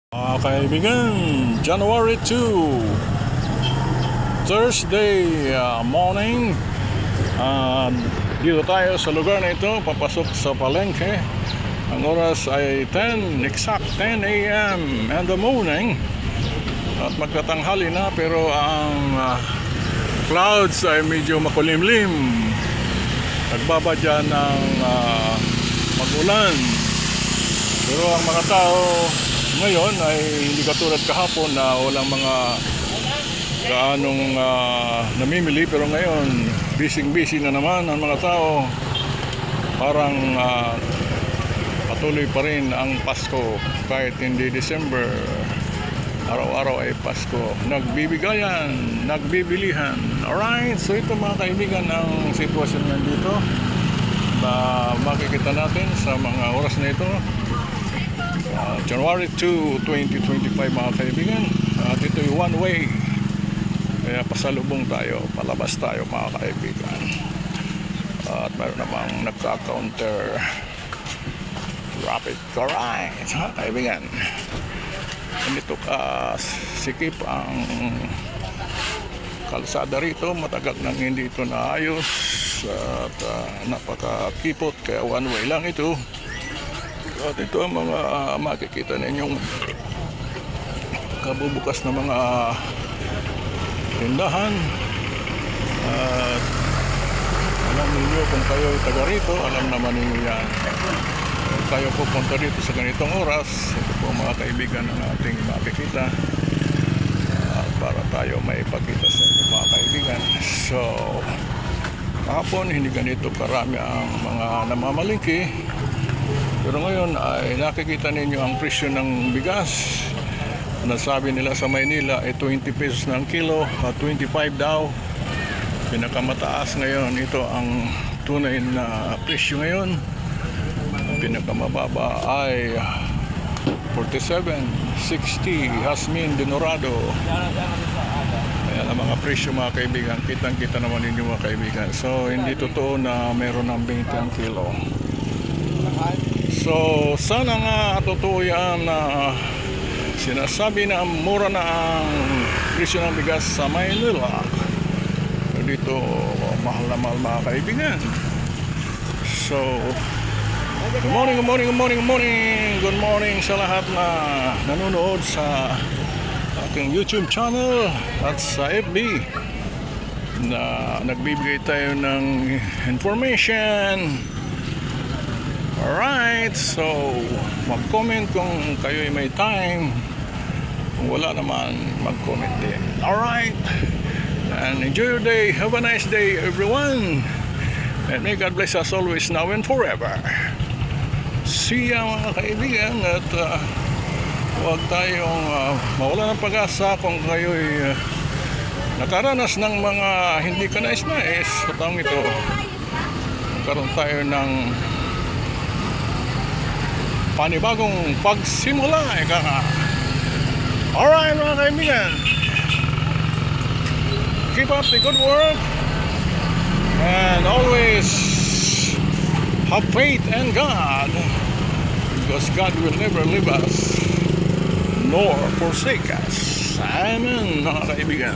Mga kaibigan, January 2, Thursday morning. Dito tayo sa lugar na ito, papasok sa palengke. Ang oras ay 10 a.m. in the morning. At magtatanghali na, pero ang clouds ay medyo makulimlim. Nagbabadya ng magulan. Pero ang mga tao ngayon ay hindi katulad kahapon na walang mga gaanong namimili, pero ngayon busy na naman ang mga tao. Parang patuloy pa rin ang Pasko kahit hindi December. Araw-araw ay Pasko. Nagbibigayan, nagbibilihan. Alright, so ito mga kaibigan ang sitwasyon nandito na makikita natin sa mga oras na ito. January 2, 2025 mga kaibigan. At ito yung one way, kaya pasalubong tayo, palabas tayo mga kaibigan. At mayroon namang nagka-counter rapid correct mga kaibigan. Ganito sikip ang kalsada rito, matagal nang hindi ito naayos at napakakipot, kaya one way lang ito. At ito ang mga makikita ninyong kabubukas na mga tindahan. At alam ninyo kung kayo ay taga rito, alam naman ninyo yan. Kung kayo pupunta dito sa ganitong oras, ito po mga kaibigan ang ating makikita. Para tayo maipakita sa inyo mga kaibigan. So, kahapon hindi ganito karami ang mga namamalingki. Pero ngayon ay nakikita ninyo ang presyo ng bigas. Nasabi nila sa Maynila ay 20 pesos na ang kilo, 25 daw. Pinakamataas ngayon, ito ang tunay na presyo ngayon. Pinakamababa ay 47.60 Jasmine de Norado. Ayan ang mga presyo mga kaibigan. Kitang-kita naman ninyo mga kaibigan. So hindi totoo na meron ng 20 ang kilo. So sana nga totoo yan na sinasabi na mura na ang presyo ng bigas sa Maynila. Dito mahal na mahal mga kaibigan. So good morning sa lahat na nanonood sa aking YouTube channel at sa FB na nagbibigay tayo ng information. Alright, so mag-comment kung kayo ay may time. Kung wala naman, mag-comment din. Alright, and enjoy your day. Have a nice day everyone, and may God bless us always, now and forever. See ya mga kaibigan. At huwag tayong mawala ng pag-asa kung kayo'y nakaranas ng mga hindi ka nais-nais sa taong ito. Magkaroon tayo ng panibagong pagsimula. Alright mga kaibigan, keep up the good work and always have faith in God, because God will never leave us nor forsake us. Amen mga kaibigan.